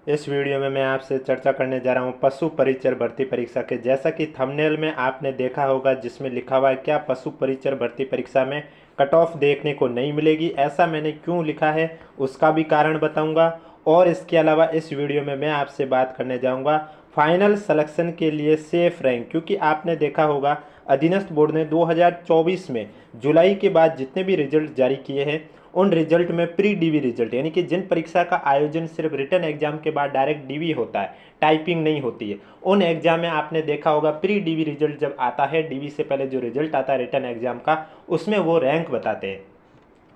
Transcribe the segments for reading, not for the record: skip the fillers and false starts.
इस वीडियो में मैं आपसे चर्चा करने जा रहा हूं पशु परिचर भर्ती परीक्षा के। जैसा कि थंबनेल में आपने देखा होगा जिसमें लिखा हुआ है क्या पशु परिचर भर्ती परीक्षा में कट ऑफ देखने को नहीं मिलेगी। ऐसा मैंने क्यों लिखा है उसका भी कारण बताऊंगा। और इसके अलावा इस वीडियो में मैं आपसे बात करने जाऊंगा फाइनल सिलेक्शन के लिए सेफ रैंक, क्योंकि आपने देखा होगा अधीनस्थ बोर्ड ने 2024 में जुलाई के बाद जितने भी रिजल्ट जारी किए हैं उन रिजल्ट में प्री डीवी रिजल्ट यानी कि जिन परीक्षा का आयोजन सिर्फ रिटन एग्जाम के बाद डायरेक्ट डीवी होता है, टाइपिंग नहीं होती है, उन एग्जाम में आपने देखा होगा प्री डीवी रिजल्ट जब आता है, डीवी से पहले जो रिजल्ट आता है रिटन एग्जाम का, उसमें वो रैंक बताते हैं।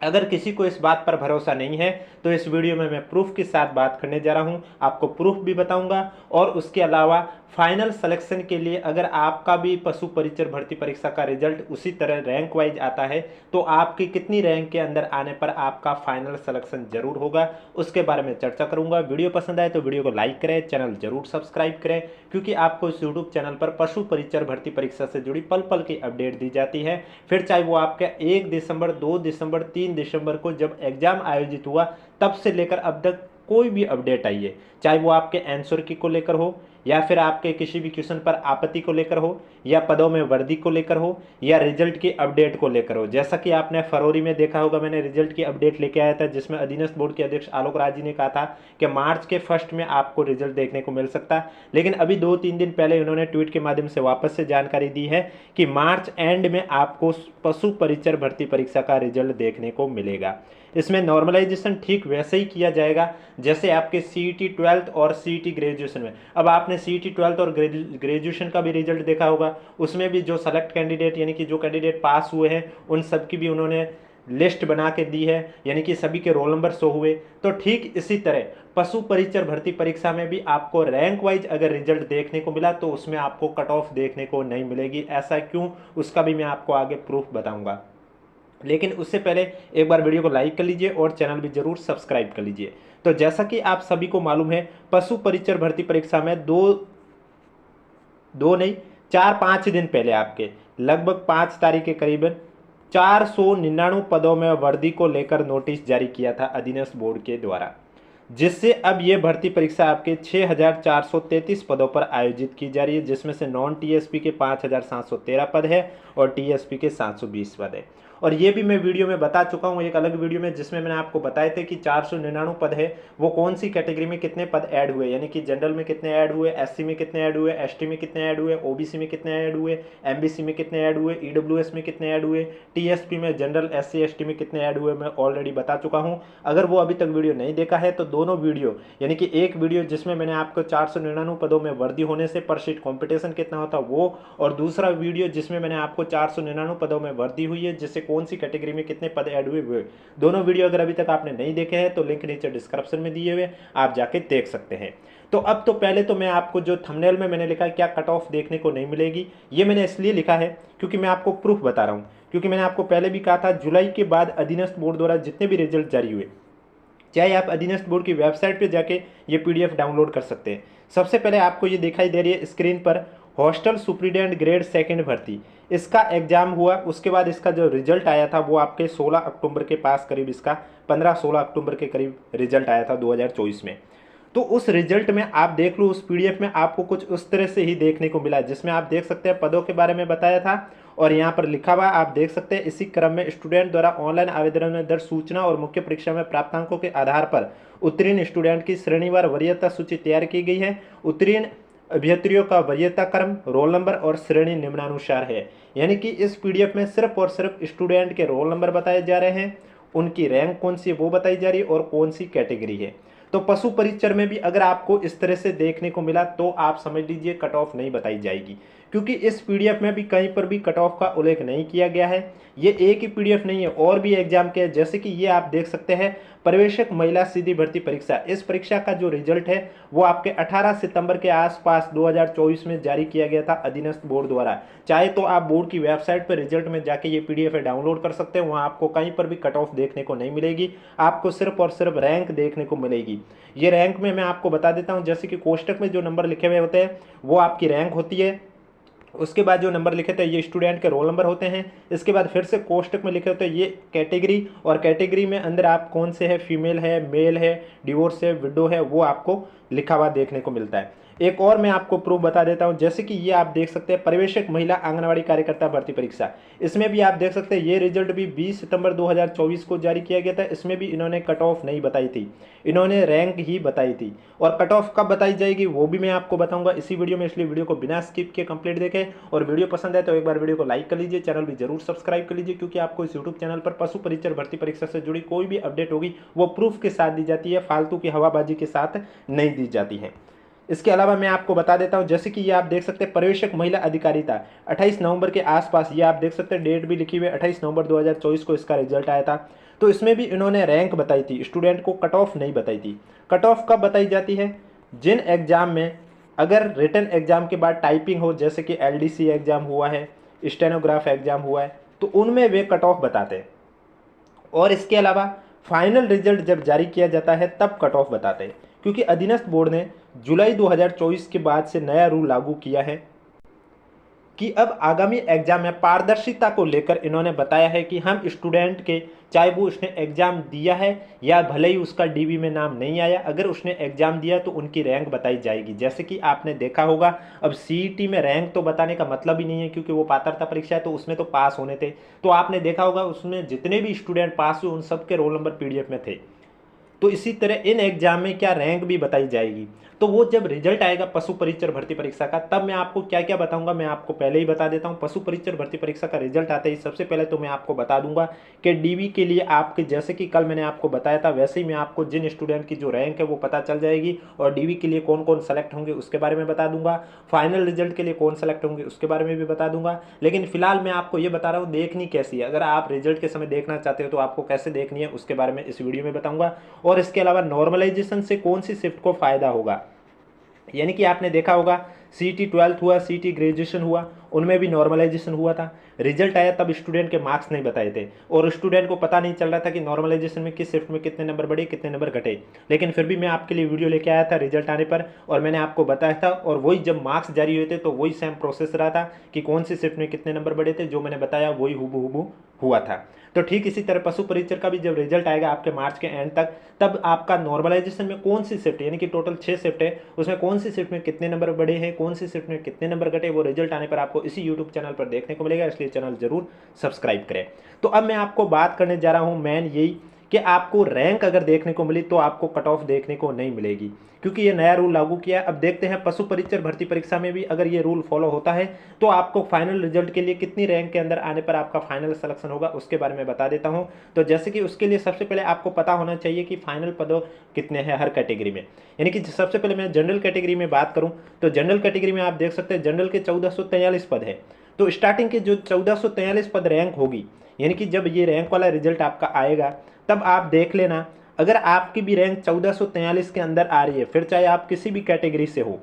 अगर किसी को इस बात पर भरोसा नहीं है तो इस वीडियो में मैं प्रूफ के साथ बात करने जा रहा हूं, आपको प्रूफ भी बताऊंगा। और उसके अलावा फाइनल सिलेक्शन के लिए अगर आपका भी पशु परिचर भर्ती परीक्षा का रिजल्ट उसी तरह रैंक वाइज आता है तो आपकी कितनी रैंक के अंदर आने पर आपका फाइनल सिलेक्शन जरूर होगा, उसके बारे में चर्चा करूंगा। वीडियो पसंद आए तो वीडियो को लाइक करें, चैनल जरूर सब्सक्राइब करें, क्योंकि आपको इस यूट्यूब चैनल पर पशु परिचर भर्ती परीक्षा से जुड़ी पल पल की अपडेट दी जाती है। फिर चाहे वो आपका 1 दिसंबर, 2 दिसंबर, 3 दिसंबर को जब एग्जाम आयोजित हुआ तब से लेकर अब तक कोई भी अपडेट आई है, चाहे वो आपके आंसर की को लेकर हो, या फिर आपके किसी भी क्वेश्चन पर आपत्ति को लेकर हो, या पदों में वर्दी को लेकर हो, या रिजल्ट की अपडेट को लेकर हो। जैसा कि आपने फरवरी में देखा होगा मैंने रिजल्ट की अपडेट लेके आया था, जिसमें अधीनस्थ बोर्ड के अध्यक्ष आलोक राज जी ने कहा था कि मार्च के फर्स्ट में आपको रिजल्ट देखने को मिल सकता है। लेकिन अभी 2-3 दिन पहले उन्होंने ट्वीट के माध्यम से वापस से जानकारी दी है कि मार्च एंड में आपको पशु परिचर भर्ती परीक्षा का रिजल्ट देखने को मिलेगा। इसमें नॉर्मलाइजेशन ठीक वैसे ही किया जाएगा जैसे आपके सीईटी 12th और सीईटी ग्रेजुएशन में। अब आपने सीईटी 12th और ग्रेजुएशन का भी रिजल्ट देखा होगा, उसमें भी जो सेलेक्ट कैंडिडेट यानी कि जो कैंडिडेट पास हुए हैं उन सब की भी उन्होंने लिस्ट बना के दी है, यानी कि सभी के रोल नंबर शो हुए। तो ठीक इसी तरह पशु परिचर भर्ती परीक्षा में भी आपको रैंक वाइज अगर रिजल्ट देखने को मिला तो उसमें आपको कट ऑफ देखने को नहीं मिलेगी। ऐसा क्यों, उसका भी मैं आपको आगे प्रूफ बताऊंगा। लेकिन उससे पहले एक बार वीडियो को लाइक कर लीजिए और चैनल भी जरूर सब्सक्राइब कर लीजिए। तो जैसा कि आप सभी को मालूम है पशु परिचर भर्ती परीक्षा में दो नहीं 4-5 दिन पहले आपके लगभग 5 तारीख के करीबन 499 पदों में वर्दी को लेकर नोटिस जारी किया था अधीनस्थ बोर्ड के द्वारा, जिससे अब यह भर्ती परीक्षा आपके 6433 पदों पर आयोजित की जा रही है, जिसमें से नॉन टीएसपी के 5713 पद है और टीएसपी के 720 पद है। और ये भी मैं वीडियो में बता चुका हूँ एक अलग वीडियो में, जिसमें मैंने आपको बताए थे कि 499 पद है वो कौन सी कैटेगरी में कितने पद ऐड हुए, यानी कि जनरल में कितने ऐड हुए, एससी में कितने ऐड हुए, एसटी में कितने ऐड हुए, ओबीसी में कितने ऐड हुए, एमबीसी में कितने ऐड हुए, ईडब्ल्यूएस में कितने ऐड हुए, टीएसपी में जनरल एससी एसटी में कितने ऐड हुए, मैं ऑलरेडी बता चुका हूँ। अगर वो अभी तक वीडियो नहीं देखा है तो दोनों वीडियो, यानी कि एक वीडियो जिसमें मैंने आपको 499 पदों में वर्दी होने से पर शीट कॉम्पिटिशन कितना होता वो, और दूसरा वीडियो जिसमें मैंने आपको 499 पदों में वर्दी हुई है जिससे कौन सी कैटेगरी में कितने पद ऐड हुए हुए, दोनों वीडियो अगर अभी तक आपने नहीं देखे हैं तो लिंक नीचे डिस्क्रिप्शन में दिए हुए आप जाके देख सकते हैं। तो अब तो पहले तो मैं आपको जो थंबनेल में मैंने लिखा है क्या कट ऑफ देखने को नहीं मिलेगी, ये मैंने इसलिए लिखा है क्योंकि मैं आपको प्रूफ बता रहा हूं। क्योंकि मैंने आपको पहले भी कहा था जुलाई के बाद अधीनस्थ बोर्ड द्वारा जितने भी रिजल्ट जारी हुए, चाहे आप अधीनस्थ बोर्ड की वेबसाइट पे जाके ये पीडीएफ डाउनलोड कर सकते हैं। सबसे पहले आपको ये दिखाई दे रही है स्क्रीन पर हॉस्टल सुप्रीडेंट ग्रेड सेकंड भर्ती, इसका एग्जाम हुआ, उसके बाद इसका जो रिजल्ट आया था वो आपके 16 अक्टूबर के पास करीब, इसका 15-16 अक्टूबर के करीब रिजल्ट आया था 2024 में। तो उस रिजल्ट में आप देख लो उस पीडीएफ में आपको कुछ उस तरह से ही देखने को मिला, जिसमें आप देख सकते हैं पदों के बारे में बताया था और यहाँ पर लिखा हुआ आप देख सकते हैं इसी क्रम में स्टूडेंट द्वारा ऑनलाइन आवेदन में दर्ज सूचना और मुख्य परीक्षा में प्राप्तांकों के आधार पर उत्तीर्ण स्टूडेंट की श्रेणीवार वरीयता सूची तैयार की गई है। उत्तीर्ण अभ्यर्थियों का वरीयता क्रम, रोल नंबर और श्रेणी निम्नानुसार है। यानी कि इस पीडीएफ में सिर्फ और सिर्फ स्टूडेंट के रोल नंबर बताए जा रहे हैं, उनकी रैंक कौन सी है वो बताई जा रही है और कौन सी कैटेगरी है। तो पशु परिचर में भी अगर आपको इस तरह से देखने को मिला तो आप समझ लीजिए कट ऑफ नहीं बताई जाएगी, क्योंकि इस पीडीएफ में भी कहीं पर भी कट ऑफ का उल्लेख नहीं किया गया है। ये एक ही पीडीएफ नहीं है, और भी एग्जाम के हैं, जैसे कि ये आप देख सकते हैं प्रवेशक महिला सीधी भर्ती परीक्षा। इस परीक्षा का जो रिजल्ट है वो आपके 18 सितंबर के आसपास 2024 में जारी किया गया था अधीनस्थ बोर्ड द्वारा। चाहे तो आप बोर्ड की वेबसाइट पर रिजल्ट में जाके ये पीडीएफ डाउनलोड कर सकते हैं, वहाँ आपको कहीं पर भी कट ऑफ देखने को नहीं मिलेगी, आपको सिर्फ और सिर्फ रैंक देखने को मिलेगी। ये रैंक में मैं आपको बता देता हूँ, जैसे कि कोष्टक में जो नंबर लिखे हुए होते हैं वो आपकी रैंक होती है, उसके बाद जो नंबर लिखे थे ये स्टूडेंट के रोल नंबर होते हैं। इसके बाद फिर से कोष्टक में लिखे होते हैं ये कैटेगरी, और कैटेगरी में अंदर आप कौन से है, फीमेल है, मेल है, डिवोर्स है, विडो है, वो आपको लिखा हुआ देखने को मिलता है। एक और मैं आपको प्रूफ बता देता हूं, जैसे कि ये आप देख सकते हैं पर्यवेक्षक महिला आंगनवाड़ी कार्यकर्ता भर्ती परीक्षा, इसमें भी आप देख सकते हैं ये रिजल्ट भी 20 सितंबर 2024 को जारी किया गया था। इसमें भी इन्होंने कट ऑफ नहीं बताई थी, इन्होंने रैंक ही बताई थी, और कट ऑफ कब बताई जाएगी वो भी मैं आपको बताऊंगा इसी वीडियो में, इसलिए वीडियो को बिना स्किप किए कंप्लीट देखें। और वीडियो पसंद है तो एक बार वीडियो को लाइक कर लीजिए, चैनल भी जरूर सब्सक्राइब कर लीजिए, क्योंकि आपको इस यूट्यूब चैनल पर पशु परीक्षण भर्ती परीक्षा से जुड़ी कोई भी अपडेट होगी वो प्रूफ के साथ दी जाती है, फालतू की हवाबाजी के साथ नहीं दी जाती है। इसके अलावा मैं आपको बता देता हूं, जैसे कि ये आप देख सकते हैं पर्यवेक्षक महिला अधिकारिता 28 नवंबर के आसपास, ये आप देख सकते हैं डेट भी लिखी हुई है 28 नवंबर 2024 को इसका रिजल्ट आया था। तो इसमें भी इन्होंने रैंक बताई थी, स्टूडेंट को कट ऑफ नहीं बताई थी। कट ऑफ कब बताई जाती है, जिन एग्जाम में अगर रिटन एग्जाम के बाद टाइपिंग हो, जैसे कि LDC एग्जाम हुआ है, स्टेनोग्राफ एग्जाम हुआ है, तो उनमें वे कट ऑफ बताते हैं। और इसके अलावा फाइनल रिजल्ट जब जारी किया जाता है तब कट ऑफ बताते हैं, क्योंकि अधीनस्थ बोर्ड ने जुलाई 2024 के बाद से नया रूल लागू किया है कि अब आगामी एग्जाम में पारदर्शिता को लेकर इन्होंने बताया है कि हम स्टूडेंट के, चाहे वो उसने एग्जाम दिया है या भले ही उसका DB में नाम नहीं आया, अगर उसने एग्जाम दिया तो उनकी रैंक बताई जाएगी। जैसे कि आपने देखा होगा, अब CET में रैंक तो बताने का मतलब ही नहीं है, क्योंकि वो पात्रता परीक्षा है, तो उसमें तो पास होने थे। तो आपने देखा होगा उसमें जितने भी स्टूडेंट पास हुए उन सबके रोल नंबर PDF में थे। तो इसी तरह इन एग्जाम में क्या रैंक भी बताई जाएगी। तो वो जब रिजल्ट आएगा पशु परीक्षण भर्ती परीक्षा का, तब मैं आपको क्या क्या बताऊंगा, मैं आपको पहले ही बता देता हूं। पशु परीक्षण भर्ती परीक्षा का रिजल्ट आते ही सबसे पहले तो मैं आपको बता दूंगा कि DB के लिए आपके, जैसे कि कल मैंने आपको बताया था, वैसे ही मैं आपको जिन स्टूडेंट की जो रैंक है वो पता चल जाएगी, और DB के लिए कौन कौन सेलेक्ट होंगे उसके बारे में बता दूंगा, फाइनल रिजल्ट के लिए कौन सेलेक्ट होंगे उसके बारे में भी बता दूंगा। लेकिन फिलहाल मैं आपको ये बता रहा हूँ देखनी कैसी है, अगर आप रिजल्ट के समय देखना चाहते हो तो आपको कैसे देखनी है उसके बारे में इस वीडियो में बताऊंगा। और इसके अलावा नॉर्मलाइजेशन से कौन सी शिफ्ट को फायदा होगा, यानी कि आपने देखा होगा CET 12th हुआ, CET ग्रेजुएशन हुआ, उनमें भी नॉर्मलाइजेशन हुआ था। रिजल्ट आया तब स्टूडेंट के मार्क्स नहीं बताए थे, और स्टूडेंट को पता नहीं चल रहा था कि नॉर्मलाइजेशन में किस शिफ्ट में कितने नंबर बढ़े कितने नंबर घटे। लेकिन फिर भी मैं आपके लिए वीडियो लेके आया था रिजल्ट आने पर, और मैंने आपको बताया था, और वही जब मार्क्स जारी हुए थे तो वही सेम प्रोसेस रहा था कि कौन सी शिफ्ट में कितने नंबर बढ़े थे, जो मैंने बताया वही हुबहू हुआ था। तो ठीक इसी तरह पशु परीक्षण का भी जब रिजल्ट आएगा आपके मार्च के एंड तक, तब आपका नॉर्मलाइजेशन में कौन सी शिफ्ट, यानी कि टोटल 6 शिफ्ट है, उसमें कौन सी शिफ्ट में कितने नंबर बढ़े हैं, कौन सी शिफ्ट में कितने नंबर घटे, वो रिजल्ट आने पर आपको इसी यूट्यूब चैनल पर देखने को मिलेगा, इसलिए चैनल जरूर सब्सक्राइब करें। तो अब मैं आपको बात करने जा रहा हूं मेन यही कि आपको रैंक अगर देखने को मिली तो आपको कट ऑफ देखने को नहीं मिलेगी, क्योंकि ये नया रूल लागू किया है। अब देखते हैं पशु परीक्षण भर्ती परीक्षा में भी अगर ये रूल फॉलो होता है तो आपको फाइनल रिजल्ट के लिए कितनी रैंक के अंदर आने पर आपका फाइनल सिलेक्शन होगा उसके बारे में बता देता हूं। तो जैसे कि उसके लिए सबसे पहले आपको पता होना चाहिए कि फाइनल पद कितने हैं हर कैटेगरी में। यानी कि सबसे पहले मैं जनरल कैटेगरी में बात करूं तो जनरल कैटेगरी में आप देख सकते हैं जनरल के 1443 पद है। तो स्टार्टिंग के जो 1443 पद रैंक होगी, यानी कि जब ये रैंक वाला रिजल्ट आपका आएगा तब आप देख लेना, अगर आपकी भी रैंक 1443 के अंदर आ रही है, फिर चाहे आप किसी भी कैटेगरी से हो,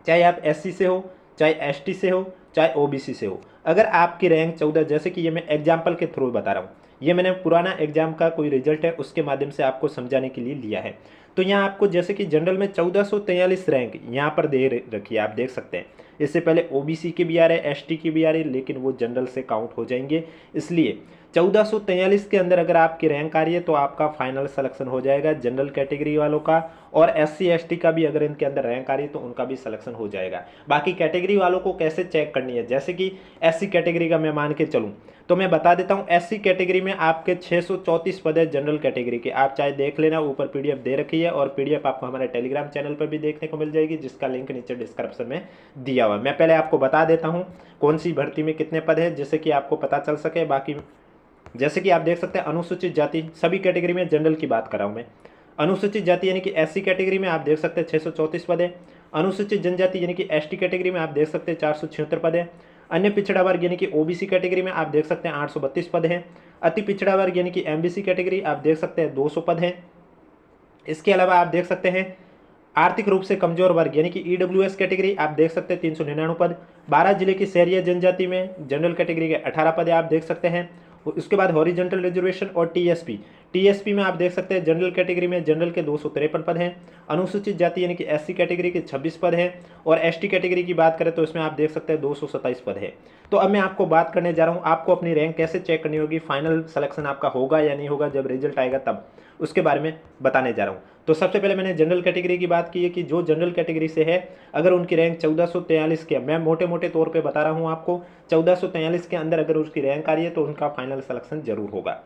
चाहे आप SC से हो, चाहे ST से हो, चाहे OBC से हो, अगर आपकी रैंक 14, जैसे कि ये मैं एग्जाम्पल के थ्रू बता रहा हूँ, ये मैंने पुराना एग्जाम का कोई रिजल्ट है उसके माध्यम से आपको समझाने के लिए लिया है। तो यहाँ आपको जैसे कि जनरल में 1443 रैंक यहाँ पर दे रखी है, आप देख सकते हैं। इससे पहले OBC की भी आ रहे हैं, ST की भी आ रही है, लेकिन वो जनरल से काउंट हो जाएंगे। इसलिए 1443 के अंदर अगर आपकी रैंक आ रही है तो आपका फाइनल सिलेक्शन हो जाएगा जनरल कैटेगरी वालों का, और SC ST का भी अगर इनके अंदर रैंक आ रही है तो उनका भी सिलेक्शन हो जाएगा। बाकी कैटेगरी वालों को कैसे चेक करनी है, जैसे कि SC कैटेगरी का मैं मान के चलूँ तो मैं बता देता हूँ, SC कैटेगरी में आपके 634 पद है जनरल कैटेगरी के, आप चाहे देख लेना, ऊपर PDF दे रखी है, और PDF आपको हमारे टेलीग्राम चैनल पर भी देखने को मिल जाएगी, जिसका लिंक नीचे डिस्क्रिप्शन में दिया हुआ है। मैं पहले आपको बता देता हूँ कौन सी भर्ती में कितने पद है, जिससे कि आपको पता चल सके। बाकी जैसे कि आप देख सकते हैं अनुसूचित जाति, सभी कैटेगरी में जनरल की बात कर रहा हूँ मैं। अनुसूचित जाति यानी कि SC कैटेगरी में आप देख सकते हैं 634 पद है। अनुसूचित जनजाति यानी कि ST कैटेगरी में आप देख सकते हैं 476 पद है। अन्य पिछड़ा वर्ग यानी कि OBC कैटेगरी में आप देख सकते हैं 832 पद हैं। अति पिछड़ा वर्ग यानी कि MBC कैटेगरी आप देख सकते हैं 200 पद हैं। इसके अलावा आप देख सकते हैं आर्थिक रूप से कमजोर वर्ग यानी कि EWS कैटेगरी आप देख सकते हैं 399 पद। 12 जिले की शहरी जनजाति में जनरल कैटेगरी के 18 पद आप देख सकते हैं। उसके बाद हॉरिजॉन्टल रिजर्वेशन और टीएसपी। टीएसपी में आप देख सकते हैं जनरल कैटेगरी में जनरल के 253 पद हैं, अनुसूचित जाति यानी कि एससी कैटेगरी के 26 पद हैं, और एसटी कैटेगरी की बात करें तो इसमें आप देख सकते हैं 227 पद है। तो अब मैं आपको बात करने जा रहा हूँ आपको अपनी रैंक कैसे चेक करनी होगी, फाइनल सिलेक्शन आपका होगा या नहीं होगा जब रिजल्ट आएगा तब, उसके बारे में बताने जा रहा हूँ। तो सबसे पहले मैंने जनरल कैटेगरी की बात की है कि जो जनरल कैटेगरी से है अगर उनकी रैंक 1443 के, मैं मोटे मोटे तौर पे बता रहा हूँ आपको, 1443 के अंदर अगर उसकी रैंक आ रही है तो उनका फाइनल सिलेक्शन जरूर होगा।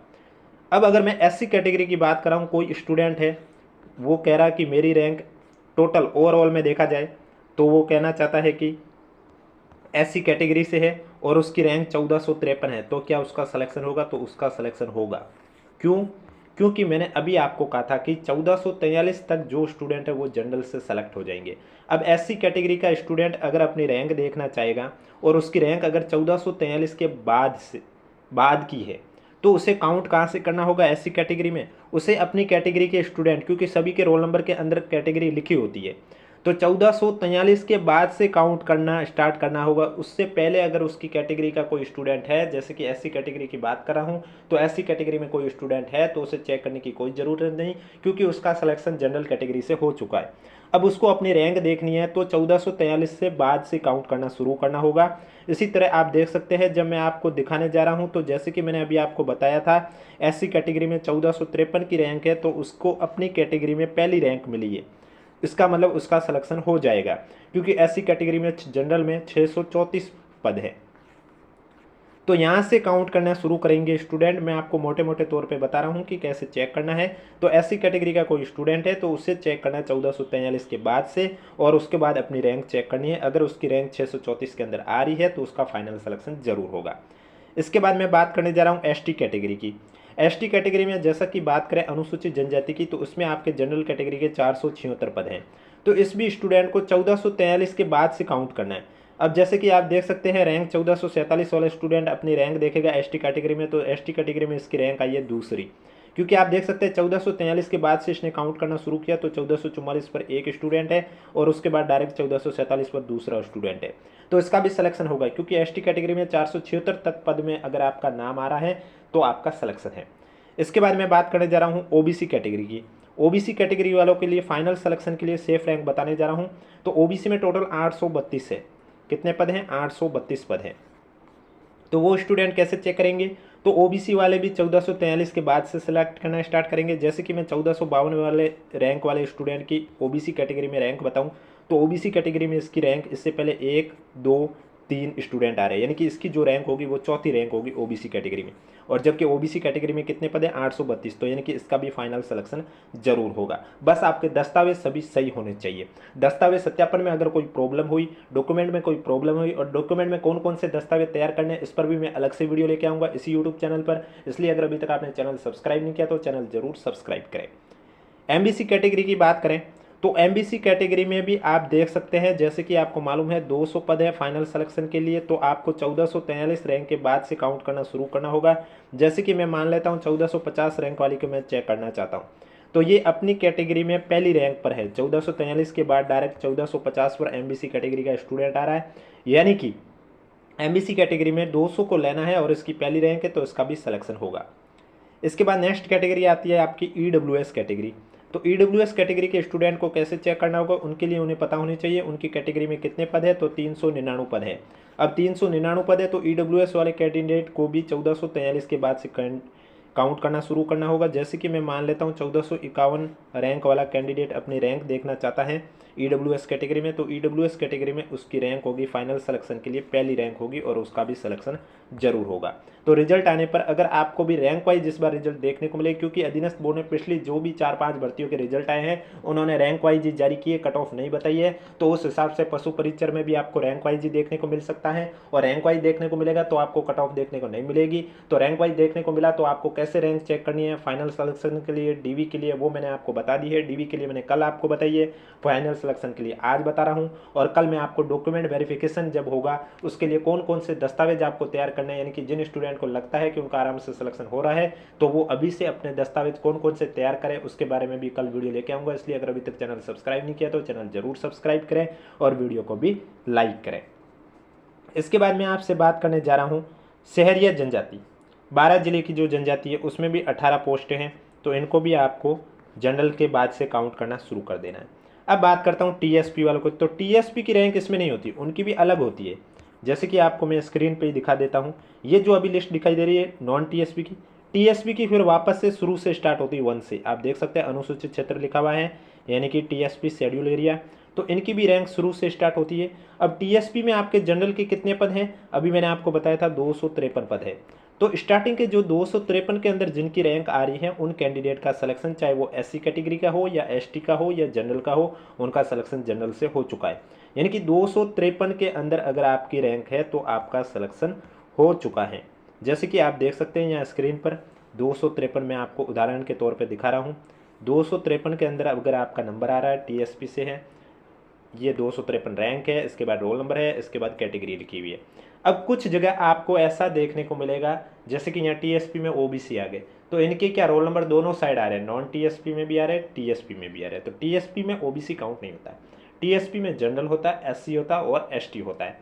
अब अगर मैं एससी कैटेगरी की बात कर रहा हूँ, कोई स्टूडेंट है वो कह रहा है कि मेरी रैंक टोटल ओवरऑल में देखा जाए तो वो कहना चाहता है कि एससी कैटेगरी से है और उसकी रैंक 1453 है, तो क्या उसका सिलेक्शन होगा? तो उसका सिलेक्शन होगा। क्यों? क्योंकि मैंने अभी आपको कहा था कि 1443 तक जो स्टूडेंट है वो जनरल से सेलेक्ट हो जाएंगे। अब एससी कैटेगरी का स्टूडेंट अगर अपनी रैंक देखना चाहेगा और उसकी रैंक अगर 1443 के बाद की है तो उसे काउंट कहाँ से करना होगा एससी कैटेगरी में? उसे अपनी कैटेगरी के स्टूडेंट, क्योंकि सभी के रोल नंबर के अंदर कैटेगरी लिखी होती है, तो 1443 के बाद से काउंट करना स्टार्ट करना होगा। उससे पहले अगर उसकी कैटेगरी का कोई स्टूडेंट है, जैसे कि एससी कैटेगरी की बात कर रहा हूँ, तो एससी कैटेगरी में कोई स्टूडेंट है तो उसे चेक करने की कोई ज़रूरत नहीं, क्योंकि उसका सिलेक्शन जनरल कैटेगरी से हो चुका है। अब उसको अपनी रैंक देखनी है तो 1443 से बाद से काउंट करना शुरू करना होगा। इसी तरह आप देख सकते हैं जब मैं आपको दिखाने जा रहा हूं, तो जैसे कि मैंने अभी आपको बताया था एससी कैटेगरी में 1453 की रैंक है तो उसको अपनी कैटेगरी में पहली रैंक मिली है, इसका मतलब उसका सिलेक्शन हो जाएगा, क्योंकि एससी कैटेगरी में जनरल में 634 पद है। तो यहाँ से काउंट करना शुरू करेंगे स्टूडेंट। मैं आपको मोटे मोटे तौर पे बता रहा हूँ कि कैसे चेक करना है। तो एससी कैटेगरी का कोई स्टूडेंट है तो उससे चेक करना है 1443 के बाद से, और उसके बाद अपनी रैंक चेक करनी है। अगर उसकी रैंक 634 के अंदर आ रही है तो उसका फाइनल सिलेक्शन जरूर होगा। इसके बाद मैं बात करने जा रहा हूँ एसटी कैटेगरी की। एसटी कैटेगरी में जैसा कि बात करें अनुसूचित जनजाति की, तो उसमें आपके जनरल कैटेगरी के 476 पद हैं। तो इस भी स्टूडेंट को 1443 के बाद से काउंट करना है। अब जैसे कि आप देख सकते हैं रैंक 1447 वाला स्टूडेंट अपनी रैंक देखेगा एसटी कैटेगरी में, तो एसटी कैटेगरी में इसकी रैंक आई है दूसरी, क्योंकि आप देख सकते हैं 1443 के बाद से इसने काउंट करना शुरू किया, तो 1444 पर एक स्टूडेंट है और उसके बाद डायरेक्ट 1447 पर दूसरा स्टूडेंट है, तो इसका भी सिलेक्शन होगा, क्योंकि एसटी कैटेगरी में 476 तक पद में अगर आपका नाम आ रहा है तो आपका सिलेक्शन है। इसके बाद मैं बात करने जा रहा हूँ ओबीसी कैटेगरी की। ओबीसी कैटेगरी वालों के लिए फाइनल सिलेक्शन के लिए सेफ रैंक बताने जा रहा हूँ। तो ओबीसी में टोटल 832 है। कितने पद हैं? 832 पद हैं। तो वो स्टूडेंट कैसे चेक करेंगे? तो ओबीसी वाले भी 1443 के बाद से सिलेक्ट करना स्टार्ट करेंगे। जैसे कि मैं 1452 वाले रैंक वाले स्टूडेंट की ओबीसी कैटेगरी में रैंक बताऊं, तो ओबीसी कैटेगरी में इसकी रैंक इससे पहले 1, 2, 3 स्टूडेंट आ रहे हैं, यानी कि इसकी जो रैंक होगी वो चौथी रैंक होगी ओबीसी कैटेगरी में। और जबकि ओबीसी कैटेगरी में कितने पद हैं? 832, तो यानी कि इसका भी फाइनल सिलेक्शन जरूर होगा। बस आपके दस्तावेज सभी सही होने चाहिए। दस्तावेज सत्यापन में अगर कोई प्रॉब्लम हुई, डॉक्यूमेंट में कोई प्रॉब्लम हुई, और डॉक्यूमेंट में कौन कौन से दस्तावेज तैयार करने हैं इस पर भी मैं अलग से वीडियो लेके आऊँगा इसी यूट्यूब चैनल पर। इसलिए अगर अभी तक आपने चैनल सब्सक्राइब नहीं किया तो चैनल जरूर सब्सक्राइब करें। एमबीसी कैटेगरी की बात करें तो एमबीसी कैटेगरी में भी आप देख सकते हैं, जैसे कि आपको मालूम है 200 पद है फाइनल सिलेक्शन के लिए, तो आपको 1443 रैंक के बाद से काउंट करना शुरू करना होगा। जैसे कि मैं मान लेता हूं 1450 रैंक वाली को मैं चेक करना चाहता हूं, तो ये अपनी कैटेगरी में पहली रैंक पर है। 1443 के बाद डायरेक्ट 1450 पर एमबीसी कैटेगरी का स्टूडेंट आ रहा है, यानी कि एमबीसी कैटेगरी में 200 को लेना है और इसकी पहली रैंक है तो इसका भी सिलेक्शन होगा। इसके बाद नेक्स्ट कैटेगरी आती है आपकी ईडब्ल्यूएस कैटेगरी। तो ईडब्ल्यूएस कैटेगरी के स्टूडेंट को कैसे चेक करना होगा? उनके लिए उन्हें पता होनी चाहिए उनकी कैटेगरी में कितने पद है, तो 399 पद है। अब 399 पद है तो ईडब्ल्यूएस वाले कैंडिडेट को भी 1443 के बाद से काउंट करना शुरू करना होगा। जैसे कि मैं मान लेता हूँ 1451 रैंक वाला कैंडिडेट अपनी रैंक देखना चाहता है ईडब्ल्यूएस कैटेगरी में, तो ईडब्ल्यूएस कैटेगरी में उसकी रैंक होगी फाइनल सिलेक्शन के लिए पहली रैंक होगी और उसका भी सिलेक्शन जरूर होगा। तो रिजल्ट आने पर अगर आपको भी रैंक वाइज इस बार रिजल्ट देखने को मिले, क्योंकि अधीनस्थ बोर्ड ने पिछली जो भी 4-5 भर्तियों के रिजल्ट आए हैं उन्होंने रैंक वाइज जारी किए, कट ऑफ नहीं बताई है, तो उस हिसाब से पशु परिचर में भी आपको रैंक वाइज देखने को मिल सकता है। और रैंक वाइज देखने को मिलेगा तो आपको कट ऑफ देखने को नहीं मिलेगी। तो रैंक वाइज देखने को मिला तो आपको कैसे रैंक चेक करनी है फाइनल सिलेक्शन के लिए, डीवी के लिए, वो मैंने आपको बता दी है। डीवी के लिए मैंने कल आपको बताई है, फाइनल सिलेक्शन के लिए आज बता रहा हूँ। और कल मैं आपको डॉक्यूमेंट वेरिफिकेशन जब होगा उसके लिए कौन कौन से दस्तावेज आपको तैयार करने हैं, यानी कि जिन स्टूडेंट को लगता है कि उनका आराम से सिलेक्शन हो रहा है तो वो अभी से अपने दस्तावेज कौन कौन से तैयार करें उसके बारे में भी कल वीडियो लेके आऊंगा। इसलिए अगर अभी तक चैनल सब्सक्राइब नहीं किया तो चैनल जरूर सब्सक्राइब करें और वीडियो को भी लाइक करें। इसके बाद मैं आपसे बात करने जा रहा हूं शहरी जनजाति। 12 जिले की जो जनजाति है उसमें भी 18 पोस्टें हैं, तो इनको भी आपको जनरल के बाद से काउंट करना शुरू कर देना है। अब बात करता हूँ टीएसपी वालों को, तो टीएसपी की रैंक इसमें नहीं होती, उनकी भी अलग होती है। जैसे कि आपको मैं स्क्रीन पे ही दिखा देता हूँ, ये जो अभी लिस्ट दिखाई दे रही है नॉन टीएसपी की, टीएसपी की फिर वापस से शुरू से स्टार्ट होती है 1 से। आप देख सकते हैं अनुसूचित क्षेत्र लिखा हुआ है, यानी कि टीएसपी शेड्यूल एरिया, तो इनकी भी रैंक शुरू से स्टार्ट होती है। अब टीएसपी में आपके जनरल के कितने पद हैं, अभी मैंने आपको बताया था 253 पद है। तो स्टार्टिंग के जो 253 के अंदर जिनकी रैंक आ रही है उन कैंडिडेट का सिलेक्शन, चाहे वो एससी कैटेगरी का हो या एसटी का हो या जनरल का हो, उनका सिलेक्शन जनरल से हो चुका है। यानी कि 253 के अंदर अगर आपकी रैंक है तो आपका सिलेक्शन हो चुका है। जैसे कि आप देख सकते हैं यहाँ स्क्रीन पर 253 में आपको उदाहरण के तौर पर दिखा रहा हूँ। 253 के अंदर अगर आपका नंबर आ रहा है, टीएसपी से है, ये 253 रैंक है, इसके बाद रोल नंबर है, इसके बाद कैटेगरी लिखी हुई है। अब कुछ जगह आपको ऐसा देखने को मिलेगा, जैसे कि यहाँ टीएसपी में ओबीसी आ गए, तो इनके क्या रोल नंबर दोनों साइड आ रहे हैं, नॉन टीएसपी में भी आ रहे हैं, टीएसपी में भी आ रहे हैं। तो टीएसपी में ओबीसी काउंट नहीं होता है, टीएसपी में जनरल होता है, एससी होता है और एसटी होता है।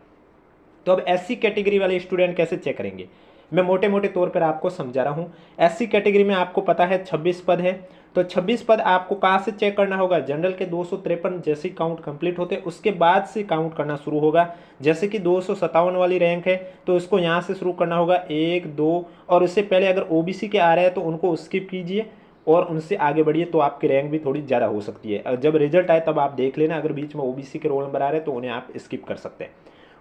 तो अब एससी कैटेगरी वाले स्टूडेंट कैसे चेक करेंगे, मैं मोटे मोटे तौर पर आपको समझा रहा हूँ। एससी कैटेगरी में आपको पता है 26 पद है, तो 26 पद आपको कहाँ से चेक करना होगा, जनरल के 253 जैसे काउंट कंप्लीट होते हैं उसके बाद से काउंट करना शुरू होगा। जैसे कि 257 वाली रैंक है तो इसको यहाँ से शुरू करना होगा 1 2, और उससे पहले अगर ओबीसी के आ रहे हैं तो उनको स्किप कीजिए और उनसे आगे बढ़िए, तो आपकी रैंक भी थोड़ी ज़्यादा हो सकती है। जब रिजल्ट आए तब आप देख लेना, अगर बीच में ओबीसी के रोल नंबर आ रहे हैं तो उन्हें आप स्किप कर सकते हैं।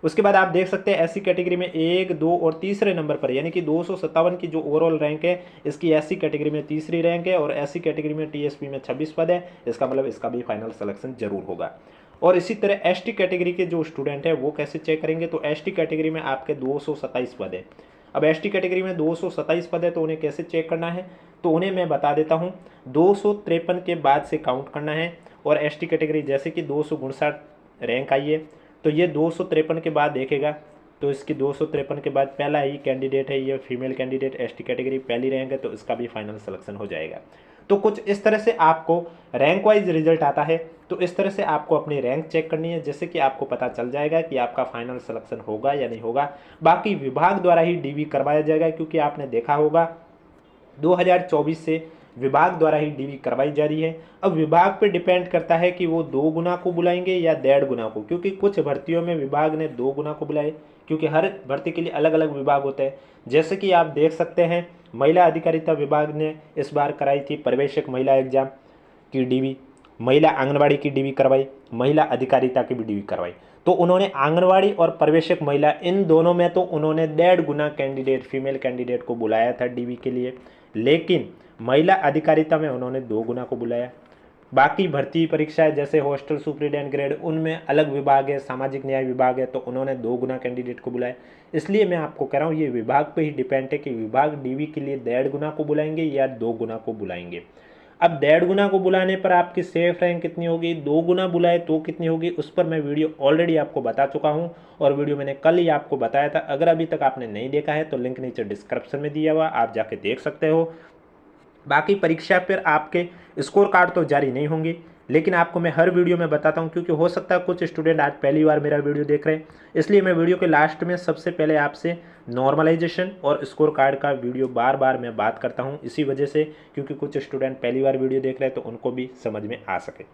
उसके बाद आप देख सकते हैं एससी कैटेगरी में 1 2 और तीसरे नंबर पर, यानी कि 257 की जो ओवरऑल रैंक है इसकी एससी कैटेगरी में तीसरी रैंक है, और एससी कैटेगरी में टीएसपी में 26 पद है, इसका मतलब इसका भी फाइनल सिलेक्शन जरूर होगा। और इसी तरह एसटी कैटेगरी के जो स्टूडेंट है वो कैसे चेक करेंगे, तो एसटी कैटेगरी में आपके 227 पद है। अब एसटी कैटेगरी में 227 पद है तो उन्हें कैसे चेक करना है, तो उन्हें मैं बता देता हूँ, 253 के बाद से काउंट करना है। और एसटी कैटेगरी जैसे कि 259 रैंक आई है तो ये 253 के बाद देखेगा, तो इसकी 253 के बाद पहला ही कैंडिडेट है, ये फीमेल कैंडिडेट एसटी कैटेगरी पहली रैंक है, तो इसका भी फाइनल सिलेक्शन हो जाएगा। तो कुछ इस तरह से आपको रैंक वाइज रिजल्ट आता है, तो इस तरह से आपको अपनी रैंक चेक करनी है, जिससे कि आपको पता चल जाएगा कि आपका फाइनल सिलेक्शन होगा या नहीं होगा। बाकी विभाग द्वारा ही डीवी करवाया जाएगा, क्योंकि आपने देखा होगा 2024 से विभाग द्वारा ही डीवी करवाई जा रही है। अब विभाग पे डिपेंड करता है कि वो 2 गुना को बुलाएंगे या 1.5 गुना को, क्योंकि कुछ भर्तियों में विभाग ने 2 गुना को बुलाए, क्योंकि हर भर्ती के लिए अलग अलग विभाग होते हैं। जैसे कि आप देख सकते हैं महिला अधिकारिता विभाग ने इस बार कराई थी पर्यवेक्षक महिला एग्जाम की डीवी, महिला आंगनबाड़ी की डीवी करवाई, महिला अधिकारिता की भी डीवी करवाई। तो उन्होंने आंगनबाड़ी और पर्यवेक्षक महिला इन दोनों में तो उन्होंने 1.5 गुना कैंडिडेट फीमेल कैंडिडेट को बुलाया था डीवी के लिए, लेकिन महिला अधिकारिता में उन्होंने 2 गुना को बुलाया। बाकी भर्ती परीक्षाएं जैसे हॉस्टल सुपरिटेंडेंट ग्रेड उनमें अलग विभाग है, सामाजिक न्याय विभाग है, तो उन्होंने 2 गुना कैंडिडेट को बुलाया। इसलिए मैं आपको कह रहा हूँ ये विभाग पे ही डिपेंड है कि विभाग डीवी के लिए 1.5 गुना को बुलाएंगे या 2 गुना को बुलाएंगे। अब 1.5 गुना को बुलाने पर आपकी सेफ रैंक कितनी होगी, 2 गुना बुलाए तो कितनी होगी, उस पर मैं वीडियो ऑलरेडी आपको बता चुका हूं, और वीडियो मैंने कल ही आपको बताया था। अगर अभी तक आपने नहीं देखा है तो लिंक नीचे डिस्क्रिप्शन में दिया हुआ, आप जाके देख सकते हो। बाकी परीक्षा पर आपके स्कोर कार्ड तो जारी नहीं होंगे, लेकिन आपको मैं हर वीडियो में बताता हूं, क्योंकि हो सकता है कुछ स्टूडेंट आज पहली बार मेरा वीडियो देख रहे हैं, इसलिए मैं वीडियो के लास्ट में सबसे पहले आपसे नॉर्मलाइजेशन और स्कोर कार्ड का वीडियो बार बार मैं बात करता हूं, इसी वजह से, क्योंकि कुछ स्टूडेंट पहली बार वीडियो देख रहे हैं तो उनको भी समझ में आ सके।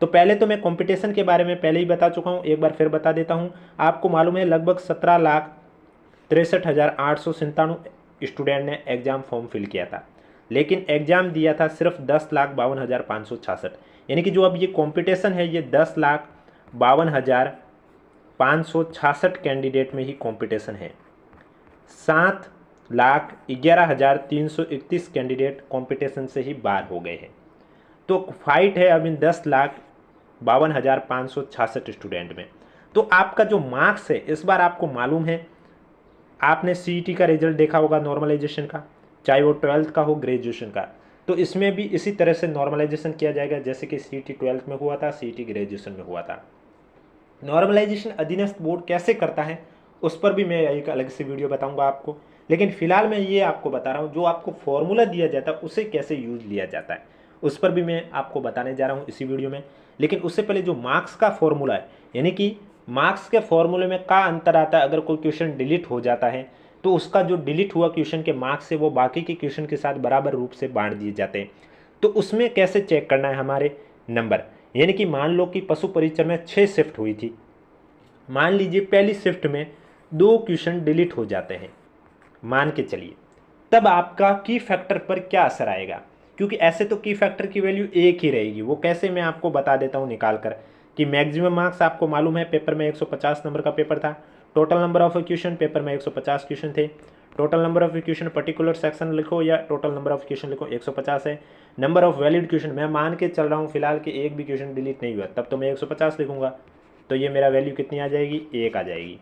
तो पहले तो मैं कॉम्पिटिशन के बारे में पहले ही बता चुका हूँ, एक बार फिर बता देता हूँ। आपको मालूम है लगभग 17,63,897 स्टूडेंट ने एग्जाम फॉर्म फिल किया था, लेकिन एग्जाम दिया था सिर्फ 10,52,566, यानी कि जो अब ये कंपटीशन है ये 10,52,566 कैंडिडेट में ही कंपटीशन है। 7,11,331 कैंडिडेट कंपटीशन से ही बाहर हो गए हैं। तो फाइट है अब इन 10,52,566 स्टूडेंट में। तो आपका जो मार्क्स है इस बार आपको मालूम है, आपने सीईटी का रिजल्ट देखा होगा नॉर्मलाइजेशन का, चाहे वो 12th का हो ग्रेजुएशन का, तो इसमें भी इसी तरह से नॉर्मलाइजेशन किया जाएगा जैसे कि सीईटी 12th में हुआ था, सीईटी ग्रेजुएशन में हुआ था। नॉर्मलाइजेशन अधीनस्थ बोर्ड कैसे करता है उस पर भी मैं एक अलग से वीडियो बताऊंगा आपको, लेकिन फिलहाल मैं ये आपको बता रहा हूँ जो आपको फॉर्मूला दिया जाता है उसे कैसे यूज लिया जाता है, उस पर भी मैं आपको बताने जा रहा हूँ इसी वीडियो में। लेकिन उससे पहले जो मार्क्स का फॉर्मूला है, यानी कि मार्क्स के फॉर्मूले में क्या अंतर आता है अगर कोई क्वेश्चन डिलीट हो जाता है, तो उसका जो डिलीट हुआ क्वेश्चन के मार्क्स है वो बाकी के क्वेश्चन के साथ बराबर रूप से बांट दिए जाते हैं। तो उसमें कैसे चेक करना है हमारे नंबर, यानी कि मान लो कि पशु परिचय में 6 शिफ्ट हुई थी, मान लीजिए पहली शिफ्ट में 2 क्वेश्चन डिलीट हो जाते हैं, मान के चलिए, तब आपका की फैक्टर पर क्या असर आएगा, क्योंकि ऐसे तो की फैक्टर की वैल्यू एक ही रहेगी। वो कैसे, मैं आपको बता देता हूँ निकाल कर, कि मैक्सिमम मार्क्स आपको मालूम है पेपर में 150 नंबर का पेपर था, total number of question paper में 150 क्वेश्चन थे, total number of question particular section लिखो या टोटल नंबर ऑफ क्वेश्चन लिखो 150 है। नंबर ऑफ वैलिड क्वेश्चन मैं मान के चल रहा हूँ फिलहाल कि एक भी क्वेश्चन डिलीट नहीं हुआ, तब तो मैं 150 लिखूंगा, तो ये मेरा वैल्यू कितनी आ जाएगी, 1 आ जाएगी।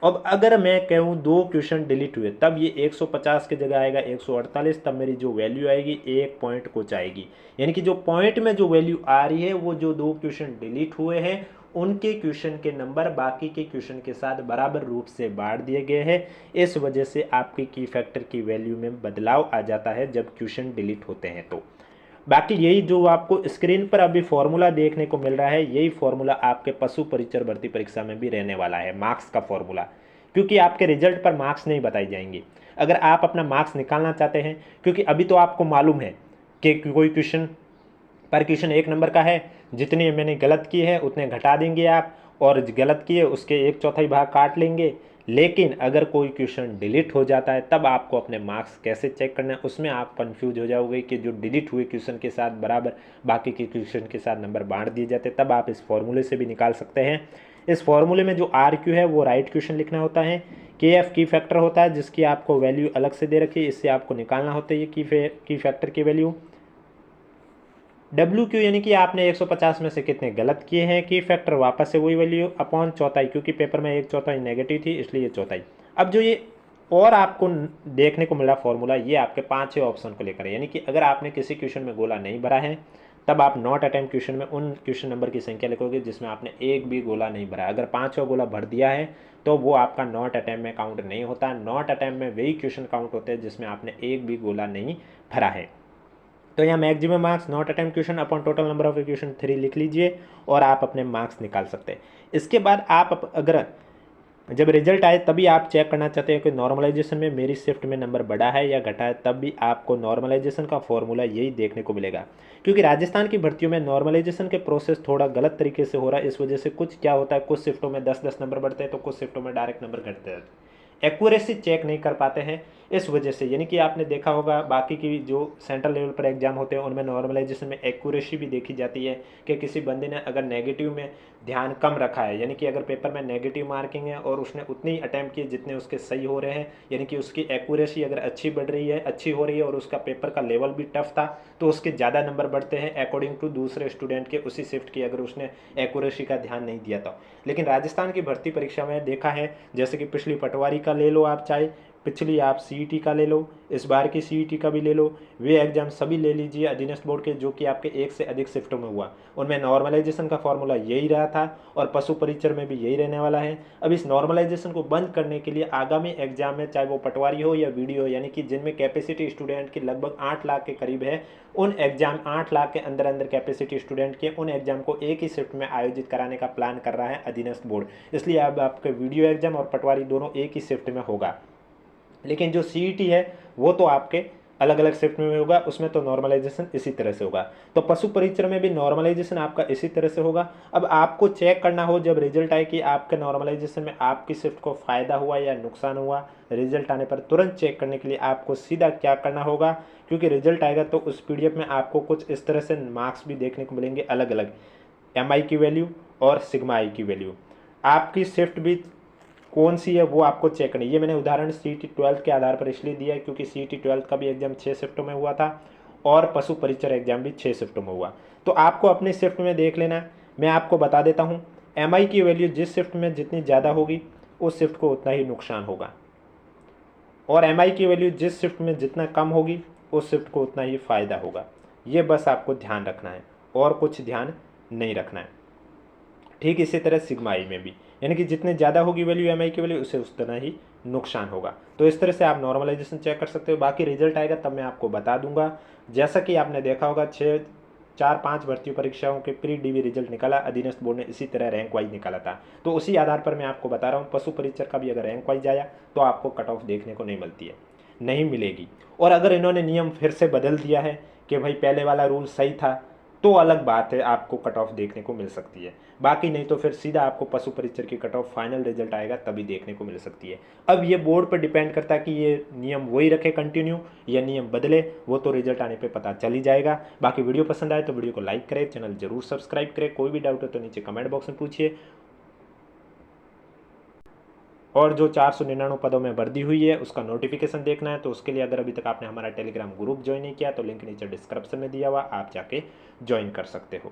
अब अगर मैं कहूँ 2 क्वेश्चन डिलीट हुए, तब ये 150 की जगह आएगा 148, तब मेरी जो वैल्यू आएगी 1 पॉइंट कुछ आएगी। यानी कि जो पॉइंट में जो वैल्यू आ रही है वो जो 2 क्वेश्चन डिलीट हुए हैं उनके क्वेश्चन के नंबर बाकी के क्वेश्चन के साथ बराबर रूप से बांट दिए गए हैं। इस वजह से आपकी की फैक्टर की वैल्यू में बदलाव आ जाता है जब क्वेश्चन डिलीट होते हैं। तो बाकी यही जो आपको स्क्रीन पर अभी फॉर्मूला देखने को मिल रहा है, यही फॉर्मूला आपके पशु परिचर भर्ती परीक्षा में भी रहने वाला है, मार्क्स का फॉर्मूला, क्योंकि आपके रिजल्ट पर मार्क्स नहीं बताई जाएंगी। अगर आप अपना मार्क्स निकालना चाहते हैं, क्योंकि अभी तो आपको मालूम है कि कोई क्वेश्चन पर क्वेश्चन 1 नंबर का है, जितने मैंने गलत किए हैं उतने घटा देंगे आप, और गलत किए उसके 1/4 भाग काट लेंगे। लेकिन अगर कोई क्वेश्चन डिलीट हो जाता है तब आपको अपने मार्क्स कैसे चेक करना है, उसमें आप कंफ्यूज हो जाओगे कि जो डिलीट हुए क्वेश्चन के साथ बराबर बाकी के क्वेश्चन के साथ नंबर बांट दिए जाते हैं। तब आप इस फॉर्मूले से भी निकाल सकते हैं। इस फॉर्मूले में जो RQ है वो राइट क्वेश्चन लिखना होता है, KF की फैक्टर होता है जिसकी आपको वैल्यू अलग से दे रखी है, इससे आपको निकालना होता है ये की फैक्टर की वैल्यू। WQ यानी कि आपने 150 में से कितने गलत किए हैं, की फैक्टर वापस से वही वैल्यू अपॉन चौथाई, क्योंकि पेपर में 1/4 नेगेटिव थी इसलिए चौथाई। अब जो ये और आपको देखने को मिला फॉर्मूला, ये आपके 5-6 ऑप्शन को लेकर है, यानी कि अगर आपने किसी क्वेश्चन में गोला नहीं भरा है तब आप नॉट अटेम्प्ट क्वेश्चन में उन क्वेश्चन नंबर की संख्या लिखोगे जिसमें आपने एक भी गोला नहीं भरा। अगर 5 गोला भर दिया है तो वो आपका नॉट अटेम्प्ट में काउंट नहीं होता। नॉट अटेम्प्ट में वही क्वेश्चन काउंट होते हैं जिसमें आपने एक भी गोला नहीं भरा है। तो यहाँ maximum marks not attempt question upon total number of question 3 लिख लीजिए और आप अपने मार्क्स निकाल सकते हैं। इसके बाद आप अगर जब रिजल्ट आए तभी आप चेक करना चाहते हैं कि नॉर्मलाइजेशन में मेरी शिफ्ट में नंबर बढ़ा है या घटा है, तब भी आपको नॉर्मलाइजेशन का फॉर्मूला यही देखने को मिलेगा। क्योंकि राजस्थान की भर्तियों में नॉर्मलाइजेशन के प्रोसेस थोड़ा गलत तरीके से हो रहा है, इस वजह से कुछ क्या होता है, कुछ शिफ्टों में 10-10 नंबर बढ़ते हैं तो कुछ शिफ्टों में डायरेक्ट नंबर घटते हैं, एक्यूरेसी चेक नहीं कर पाते हैं इस वजह से। यानी कि आपने देखा होगा बाकी की जो सेंट्रल लेवल पर एग्जाम होते हैं उनमें नॉर्मलाइजेशन में एक्यूरेसी भी देखी जाती है कि किसी बंदे ने अगर नेगेटिव में ध्यान कम रखा है, यानी कि अगर पेपर में नेगेटिव मार्किंग है और उसने उतनी ही अटैम्प्ट किए जितने उसके सही हो रहे हैं, यानी कि उसकी एक्यूरेसी अगर अच्छी बढ़ रही है, अच्छी हो रही है और उसका पेपर का लेवल भी टफ था, तो उसके ज़्यादा नंबर बढ़ते हैं अकॉर्डिंग टू दूसरे स्टूडेंट के उसी शिफ्ट की, अगर उसने एक्यूरेसी का ध्यान नहीं दिया था। लेकिन राजस्थान की भर्ती परीक्षा में देखा है, जैसे कि पिछली पटवारी का ले लो आप, चाहे पिछली आप CET का ले लो, इस बार की CET का भी ले लो, वे एग्जाम सभी ले लीजिए अधीनस्थ बोर्ड के जो कि आपके एक से अधिक शिफ्टों में हुआ, उनमें नॉर्मलाइजेशन का फॉर्मूला यही रहा था और पशु परिचर में भी यही रहने वाला है। अब इस नॉर्मलाइजेशन को बंद करने के लिए आगामी एग्जाम में, चाहे वो पटवारी हो या वीडियो, यानी कि जिनमें कैपेसिटी स्टूडेंट की लगभग 8 लाख के करीब है, उन एग्जाम 8 लाख के अंदर अंदर कैपेसिटी स्टूडेंट के उन एग्जाम को एक ही शिफ्ट में आयोजित कराने का प्लान कर रहा है अधीनस्थ बोर्ड। इसलिए अब आपके वीडियो एग्जाम और पटवारी दोनों एक ही शिफ्ट में होगा। लेकिन जो CET है वो तो आपके अलग अलग शिफ्ट में होगा, उसमें तो नॉर्मलाइजेशन इसी तरह से होगा। तो पशु परिचर में भी नॉर्मलाइजेशन आपका इसी तरह से होगा। अब आपको चेक करना हो जब रिजल्ट आए कि आपके नॉर्मलाइजेशन में आपकी शिफ्ट को फ़ायदा हुआ या नुकसान हुआ, रिजल्ट आने पर तुरंत चेक करने के लिए आपको सीधा क्या करना होगा, क्योंकि रिजल्ट आएगा तो उस PDF में आपको कुछ इस तरह से मार्क्स भी देखने को मिलेंगे अलग अलग, MI की वैल्यू और सिग्मा I की वैल्यू। आपकी शिफ्ट भी कौन सी है वो आपको चेक करनी है। ये मैंने उदाहरण CET 12 के आधार पर इसलिए दिया है क्योंकि CET 12 का भी एग्जाम 6 शिफ्टों में हुआ था और पशु परिचर एग्जाम भी 6 शिफ्टों में हुआ। तो आपको अपनी शिफ्ट में देख लेना है। मैं आपको बता देता हूँ, MI की वैल्यू जिस शिफ्ट में जितनी ज़्यादा होगी उस शिफ्ट को उतना ही नुकसान होगा, और MI की वैल्यू जिस शिफ्ट में जितना कम होगी उस शिफ्ट को उतना ही फ़ायदा होगा। ये बस आपको ध्यान रखना है और कुछ ध्यान नहीं रखना है। ठीक इसी तरह सिग्मा I में भी, यानी कि जितने ज़्यादा होगी वैल्यू MI की वैल्यू, उससे उतना ही नुकसान होगा। तो इस तरह से आप नॉर्मलाइजेशन चेक कर सकते हो। बाकी रिजल्ट आएगा तब मैं आपको बता दूंगा। जैसा कि आपने देखा होगा 4-5 भर्ती परीक्षाओं के प्री डीवी रिजल्ट निकाला, अधीनस्थ बोर्ड ने इसी तरह रैंक वाइज निकाला था। तो उसी आधार पर मैं आपको बता रहा हूँ, पशु परीक्षक का भी अगर रैंक वाइज आया तो आपको कट ऑफ देखने को नहीं मिलती है, नहीं मिलेगी। और अगर इन्होंने नियम फिर से बदल दिया है कि भाई पहले वाला रूल सही था, तो अलग बात है, आपको कट ऑफ देखने को मिल सकती है। बाकी नहीं तो फिर सीधा आपको पशु परीक्षक की कट ऑफ फाइनल रिजल्ट आएगा तभी देखने को मिल सकती है। अब ये बोर्ड पर डिपेंड करता है कि ये नियम वही रखे कंटिन्यू या नियम बदले, वो तो रिजल्ट आने पे पता चल ही जाएगा। बाकी वीडियो पसंद आए तो वीडियो को लाइक करें, चैनल जरूर सब्सक्राइब करें। कोई भी डाउट हो तो नीचे कमेंट बॉक्स में पूछिए। और जो 499 पदों में भर्ती हुई है उसका नोटिफिकेशन देखना है तो उसके लिए अगर अभी तक आपने हमारा टेलीग्राम ग्रुप ज्वाइन नहीं किया तो लिंक नीचे डिस्क्रिप्शन में दिया हुआ, आप जाके ज्वाइन कर सकते हो।